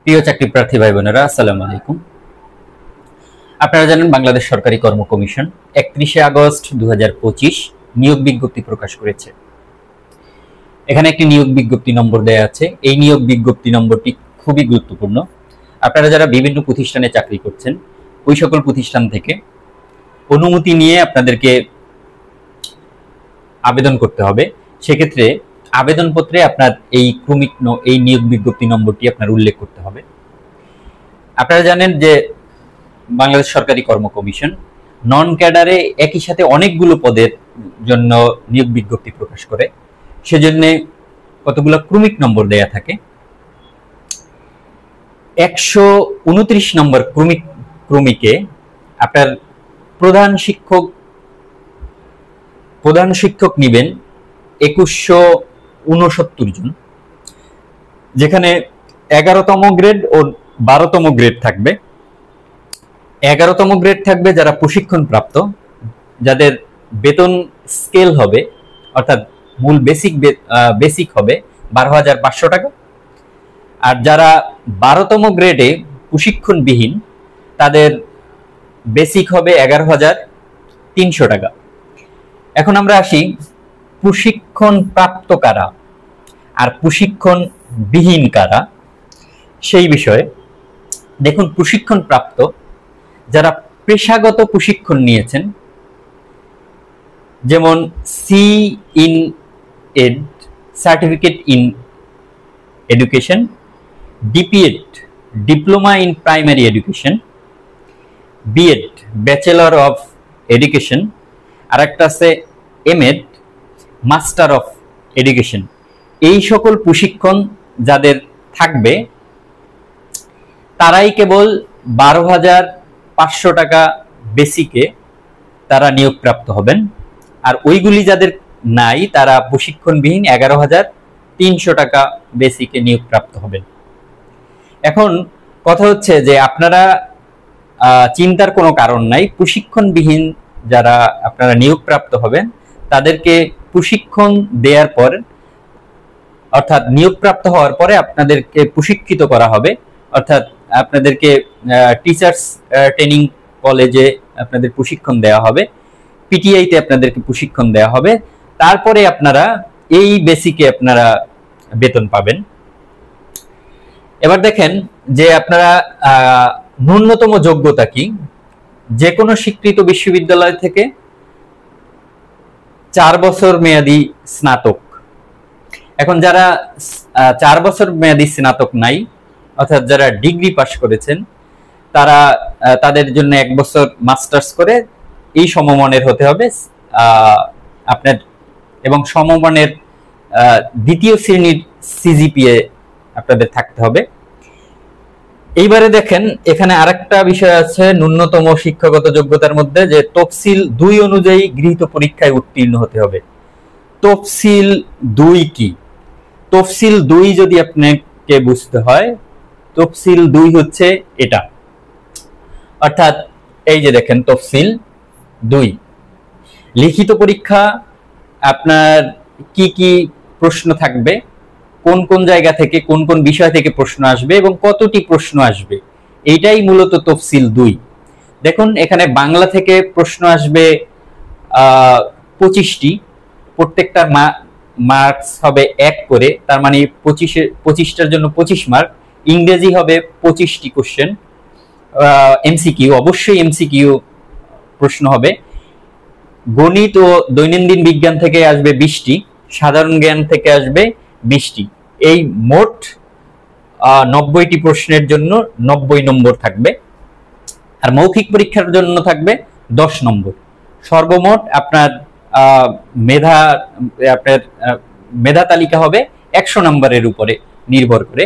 প্রিয় চাকরি প্রার্থী ভাই বোনেরা, আসসালামু আলাইকুম। আপনারা জানেন বাংলাদেশ সরকারি কর্ম কমিশন 31শে আগস্ট 2025 নিয়োগ বিজ্ঞপ্তি প্রকাশ করেছে। এখানে একটি নিয়োগ বিজ্ঞপ্তি নম্বর দেয়া আছে। এই নিয়োগ বিজ্ঞপ্তি নম্বরটি খুবই গুরুত্বপূর্ণ। আপনারা যারা বিভিন্ন প্রতিষ্ঠানে চাকরি করছেন, ওই সকল প্রতিষ্ঠান থেকে অনুমতি নিয়ে আপনাদেরকে আবেদন করতে হবে। সেক্ষেত্রে আবেদনপত্রে আপনার এই নিয়োগ বিজ্ঞপ্তি নম্বরটি আপনার উল্লেখ করতে হবে। আপনারা জানেন যে বাংলাদেশ সরকারি কর্ম কমিশন নন ক্যাডারে একই সাথে অনেকগুলো পদের জন্য নিয়োগ বিজ্ঞপ্তি প্রকাশ করে। সেজন্য কতগুলো ক্রমিক নম্বর দেয়া থাকে। 129 নম্বর ক্রমিকে আপনার প্রধান শিক্ষক নিবেন 2169 জন, যেখানে 11তম গ্রেড ও 12তম গ্রেড থাকবে। 11তম গ্রেড থাকবে যারা প্রশিক্ষণ প্রাপ্ত, যাদের বেতন স্কেল হবে অর্থাৎ মূল বেসিক হবে 12,500 টাকা। আর যারা 12তম গ্রেডে প্রশিক্ষণবিহীন, তাদের বেসিক হবে 11,300 টাকা। এখন আমরা আসি প্রশিক্ষণ প্রাপ্ত কারা আর প্রশিক্ষণ বিহীন কারা সেই বিষয়ে। দেখুন, প্রশিক্ষণ প্রাপ্ত যারা পেশাগত প্রশিক্ষণ নিয়েছেন, যেমন C in Ed, certificate in education, DPEd, diploma in primary education, BEd, bachelor of education, আর একটা আছে এমএড, মাস্টার অফ এডুকেশন। এই সকল প্রশিক্ষণ যাদের থাকবে তারাই কেবল 12,500 টাকা বেসিকে তারা নিয়োগপ্রাপ্ত হবেন। আর ওইগুলি যাদের নাই তারা প্রশিক্ষণবিহীন 11,300 টাকা বেসিকে নিয়োগপ্রাপ্ত হবেন। এখন কথা হচ্ছে যে আপনারা চিন্তার কোনো কারণ নাই। প্রশিক্ষণবিহীন যারা আপনারা নিয়োগপ্রাপ্ত হবেন তাদেরকে প্রশিক্ষণ দেওয়ার পর অর্থাৎ নিয়োগপ্রাপ্ত হওয়ার পরে আপনাদেরকে প্রশিক্ষিত করা হবে, অর্থাৎ আপনাদেরকে টিচার্স ট্রেনিং কলেজে আপনাদের প্রশিক্ষণ দেওয়া হবে, পিটিআইতে আপনাদেরকে প্রশিক্ষণ দেওয়া হবে। তারপরে আপনারা এই বেসিকে আপনারা বেতন পাবেন। এবার দেখেন যে আপনারা ন্যূনতম যোগ্যতা কি। যে কোনো স্বীকৃত বিশ্ববিদ্যালয় থেকে 4 বছর মেয়াদী স্নাতক। এখন যারা 4 বছর মেয়াদী স্নাতক নাই, অর্থাৎ যারা ডিগ্রি পাস করেছেন, তাদের জন্য 1 বছর মাস্টার্স করে এই সমমানের হতে হবে আপনার, এবং সমমানের 2য় শ্রেণীর সিজিপিএ আপনাদের থাকতে হবে। এইবারে দেখেন এখানে আরেকটা বিষয় আছে ন্যূনতম শিক্ষাগত যোগ্যতার মধ্যে, যে তফসিল 2 অনুযায়ী গৃহীত পরীক্ষায় উত্তীর্ণ হতে হবে। তফসিল 2 কি? তফসিল 2 যদি আপনাকে বুঝতে হয়, তফসিল 2 হচ্ছে এটা, অর্থাৎ এই যে দেখেন তফসিল 2 লিখিত পরীক্ষা আপনার কি কি প্রশ্ন থাকবে, কোন কোন জায়গা থেকে কোন কোন বিষয় থেকে প্রশ্ন আসবে এবং কতটি প্রশ্ন আসবে, এইটাই মূলত তফসিল 2। দেখুন এখানে বাংলা থেকে প্রশ্ন আসবে 25টি, প্রত্যেকটার মার্কস হবে 1 করে, তার মানে 25টার জন্য 25 মার্ক। ইংরেজি হবে 25টি কোশ্চেন, এমসিকিউ, অবশ্যই এমসিকিউ প্রশ্ন হবে। গণিত ও দৈনন্দিন বিজ্ঞান থেকে আসবে 20টি, সাধারণ জ্ঞান থেকে আসবে 20টি। এই মোট 90টি প্রশ্নের জন্য 90 নম্বর থাকবে। আর মৌখিক পরীক্ষার জন্য থাকবে 10 নম্বর। সর্বমোট আপনার মেধা তালিকা হবে 100 নম্বরের উপরে নির্ভর করে।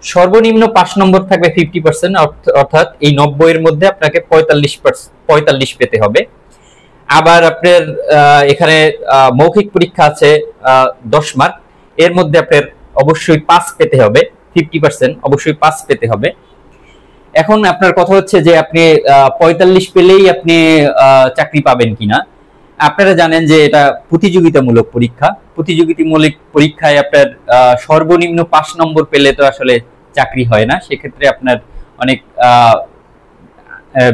সর্বনিম্ন 5 নম্বর থাকবে 50%, অর্থাৎ এই 90 এর মধ্যে আপনাকে 45 পেতে হবে। আবার আপনার এখানে মৌখিক পরীক্ষা আছে 10 মার্ক, এর মধ্যে আপনার অবশ্যই 5 পেতে হবে, 50% অবশ্যই 5 পেতে হবে। এখন আপনার কথা হচ্ছে যে আপনি 45 পেলেই আপনি চাকরি পাবেন কিনা। আপনারা জানেন যে এটা প্রতিযোগিতামূলক পরীক্ষা। প্রতিযোগিতামূলক পরীক্ষায় আপনার সর্বনিম্ন 5 নম্বর পেলে তো আসলে চাকরি হয় না, সেক্ষেত্রে আপনার অনেক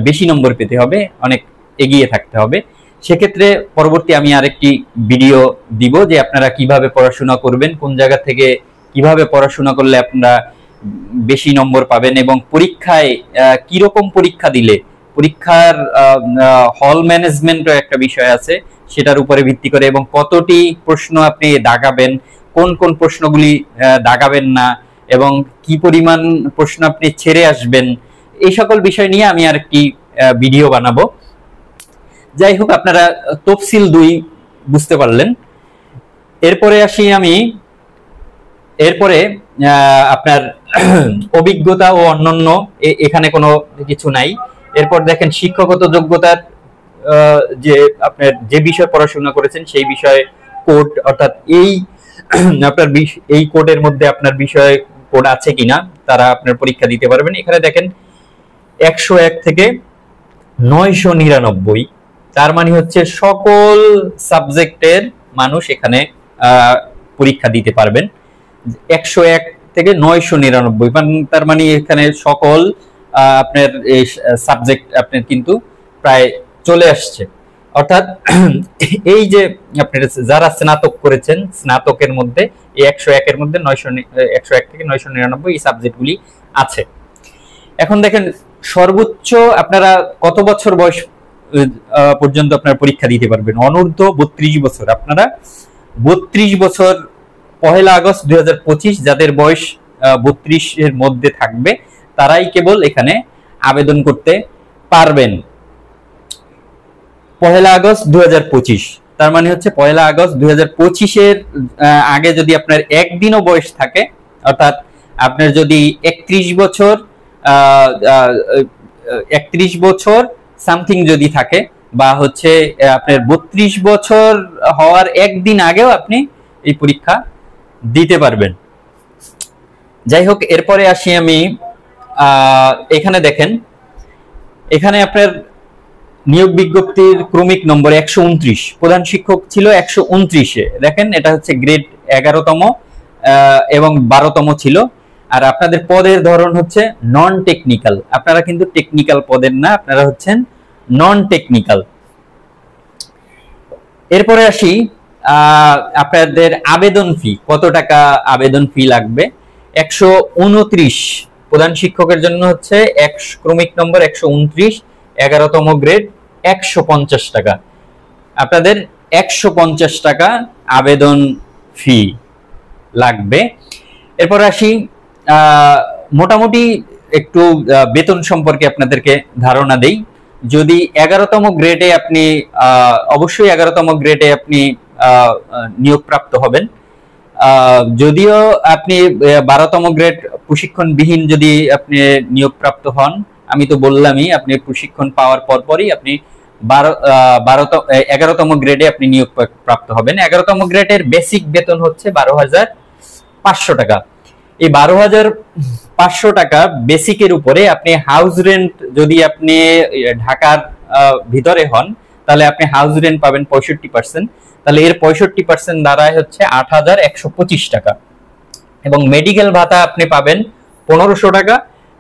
বেশি নম্বর পেতে হবে, অনেক এগিয়ে থাকতে হবে। সেক্ষেত্রে পরবর্তী আমি আরেকটি ভিডিও দিব যে আপনারা কিভাবে পড়াশোনা করবেন, কোন জায়গা থেকে কিভাবে পড়াশোনা করলে আপনারা বেশি নম্বর পাবেন, এবং পরীক্ষায় কিরকম পরীক্ষা দিলে, পরীক্ষার হল ম্যানেজমেন্টও একটা বিষয় আছে, সেটার উপরে ভিত্তি করে, এবং কতটি প্রশ্ন আপনি দাগাবেন, কোন কোন প্রশ্নগুলি দাগাবেন না, এবং কি পরিমাণ প্রশ্ন আপনি ছেড়ে আসবেন, এই সকল বিষয় নিয়ে আমি আরেকটি ভিডিও বানাবো। যাই হোক, আপনারা তফসিল 2 বুঝতে পারলেন। এরপরে আসি আমি, এরপরে আপনার অভিজ্ঞতা ও অন্যান্য, এখানে কোনো কিছু নাই। এরপর দেখেন শিক্ষাগত যোগ্যতার যে আপনার যে বিষয় পড়াশোনা করেছেন সেই বিষয়ে কোড, অর্থাৎ এই আপনার এই কোডের মধ্যে আপনার বিষয় কোড আছে কিনা, তারা আপনার পরীক্ষা দিতে পারবেন। এখানে দেখেন 101 থেকে 999, তার মানে হচ্ছে সকল সাবজেক্টের মানুষ এখানে পরীক্ষা দিতে পারবেন। 101 থেকে 999, তার মানে এখানে সকল আপনার সাবজেক্ট আপনার কিন্তু প্রায় চলে আসছে। অর্থাৎ এই যে আপনার যারা স্নাতক করেছেন, স্নাতকের মধ্যে এই 101 এর মধ্যে 101 থেকে 999 এই সাবজেক্টগুলি আছে। এখন দেখেন সর্বোচ্চ আপনারা কত বছর বয়স পর্যন্ত আপনারা পরীক্ষা দিতে পারবেন। অনূর্ধ্ব 32 বছর, আপনারা 32 বছর 1 আগস্ট 2025 যাদের বয়স 32 এর মধ্যে থাকবে তারাই কেবল এখানে আবেদন করতে পারবেন। 1 আগস্ট 2025, তার মানে হচ্ছে 1 আগস্ট 2025 এর আগে যদি আপনার একদিনও বয়স থাকে, অর্থাৎ আপনার যদি 31 বছর 31 বছর সামথিং যদি থাকে, বা হচ্ছে আপনার 32 বছর হওয়ার একদিন আগেও আপনি এই পরীক্ষা দিতে পারবেন। যাই হোক, এরপরে আসি আমি, এখানে দেখেন, এখানে আপনার নিয়োগ বিজ্ঞপ্তির ক্রমিক নম্বর 129, প্রধান শিক্ষক ছিল 129-এ, দেখেন এটা হচ্ছে গ্রেড 11তম এবং 12তম ছিল। আর আপনাদের পদের ধরন হচ্ছে নন টেকনিক্যাল, আপনারা কিন্তু টেকনিক্যাল পদের না, আপনারা হচ্ছেন নন টেকনিক্যাল। এরপরে আসি আপনাদের আবেদন ফি, কত টাকা আবেদন ফি লাগবে। 129 প্রধান শিক্ষকের জন্য হচ্ছে ক্রমিক নম্বর 129, 11তম গ্রেড 150 টাকা, আপনাদের 150 টাকা আবেদন ফি লাগবে। এরপর আসি মোটামুটি একটু বেতন সম্পর্কে আপনাদেরকে ধারণা দেই। যদি 11তম গ্রেডে আপনি অবশ্যই 11তম গ্রেডে আপনি নিয়োগপ্রাপ্ত হবেন। যদিও আপনি 12তম গ্রেড প্রশিক্ষণবিহীন যদি আপনি নিয়োগপ্রাপ্ত হন, আমি তো বললামই আপনি প্রশিক্ষণ পাওয়ার পরপরই আপনি 11তম গ্রেডে আপনি নিয়োগ প্রাপ্ত হবেন। 11তম গ্রেডের বেসিক বেতন হচ্ছে 12,500 টাকা। এই 12,500 টাকা বেসিকের উপরে আপনি হাউস রেন্ট, যদি আপনি ঢাকার ভিতরে হন তাহলে আপনি হাউস রেন্ট পাবেন 65%, তাহলে এর 65% দাঁড়ায় হচ্ছে 8,125 টাকা। এবং মেডিকেল ভাতা আপনি পাবেন 1500 টাকা,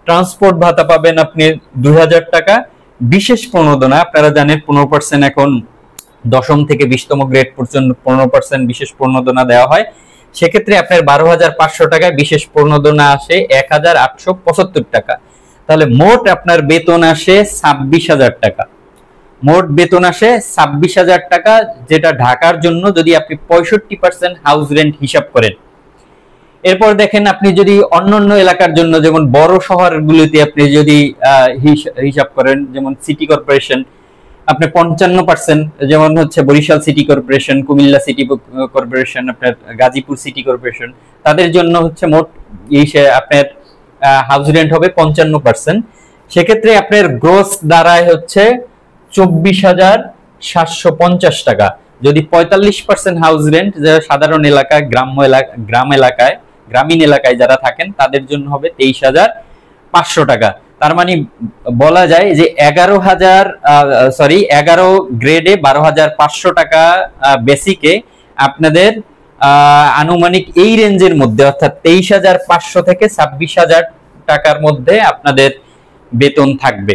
ট্রান্সপোর্ট ভাতা পাবেন আপনি 2000 টাকা। বিশেষ প্রণোদনা, আপনারা জানেন 15% এখন 10ম থেকে 20তম গ্রেড পর্যন্ত 15% বিশেষ প্রণোদনা দেওয়া হয়। সেক্ষেত্রে আপনার 12,500 টাকায় বিশেষ প্রণোদনা আসে 1,875 টাকা। তাহলে মোট আপনার বেতন আসে 26,000 টাকা, মোট বেতন আসে 26,000 টাকা, যেটা ঢাকার জন্য যদি আপনি 65% হাউস রেন্ট হিসাব করেন। এরপর দেখেন আপনি যদি অন্যান্য এলাকার জন্য, যেমন বড় শহরগুলিতে আপনি যদি হিসাব করেন, যেমন সিটি কর্পোরেশন, আপনি 55%, যেমন হচ্ছে Barishal city corporation, Comilla city corporation, আপনার গাজীপুর সিটি কর্পোরেশন, তাদের জন্য হচ্ছে মোট আপনার হাউস রেন্ট হবে 55%। সেক্ষেত্রে আপনার গ্রোস দাঁড়ায় হচ্ছে 24,750 টাকা। যদি 45% হাউস রেন্ট, যারা সাধারণ এলাকায়, গ্রামীণ এলাকায় যারা থাকেন তাদের জন্য হবে 23,500 টাকা। তার মানে বলা যায় যে 11 গ্রেডে 12,500 টাকা বেসিকে আপনাদের আনুমানিক এই রেঞ্জের মধ্যে, অর্থাৎ 23,500 থেকে 26,000 টাকার মধ্যে আপনাদের বেতন থাকবে।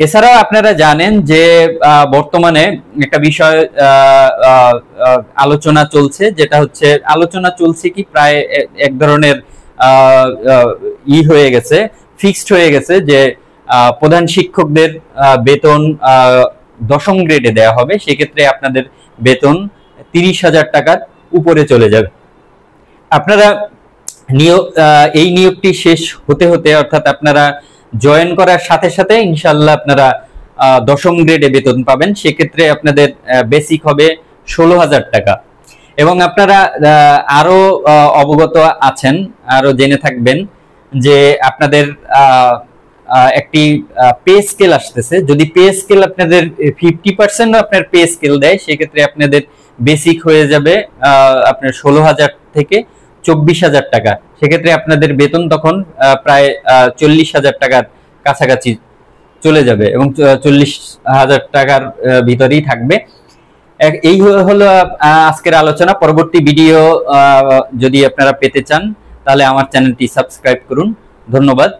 এছাড়াও আপনারা জানেন যে বর্তমানে একটা বিষয় আলোচনা চলছে, যেটা হচ্ছে আলোচনা চলছে কি প্রায় এক ধরনের হয়ে গেছে, ফিক্সড হয়ে গেছে যে প্রধান শিক্ষকদের বেতন 10ম গ্রেডে দেওয়া হবে। সেক্ষেত্রে আপনাদের বেতন 30,000 টাকার উপরে চলে যাবে। আপনারা এই নিয়োগটি শেষ হতে হতে, অর্থাৎ আপনারা জয়েন করার সাথে সাথে ইনশাআল্লাহ আপনারা 10ম গ্রেডে বেতন পাবেন। সেক্ষেত্রে আপনাদের বেসিক হবে 16,000 টাকা। এবং আপনারা আরো অবগত আছেন, আরো জেনে থাকবেন যে আপনাদের একটি পে স্কেল আসতেছে। যদি পে স্কেল আপনাদের 50% আপনার পে স্কেল দেয়, সেক্ষেত্রে আপনাদের বেসিক হয়ে যাবে আপনার 16,000 থেকে 24,000 টাকা। সেক্ষেত্রে আপনাদের বেতন তখন প্রায় 40,000 টাকার কাছাকাছি চলে যাবে এবং 40,000 টাকার ভিতরেই থাকবে। এই হলো আজকের আলোচনা। পরবর্তী ভিডিও যদি আপনারা পেতে চান তাহলে আমার চ্যানেলটি সাবস্ক্রাইব করুন। ধন্যবাদ।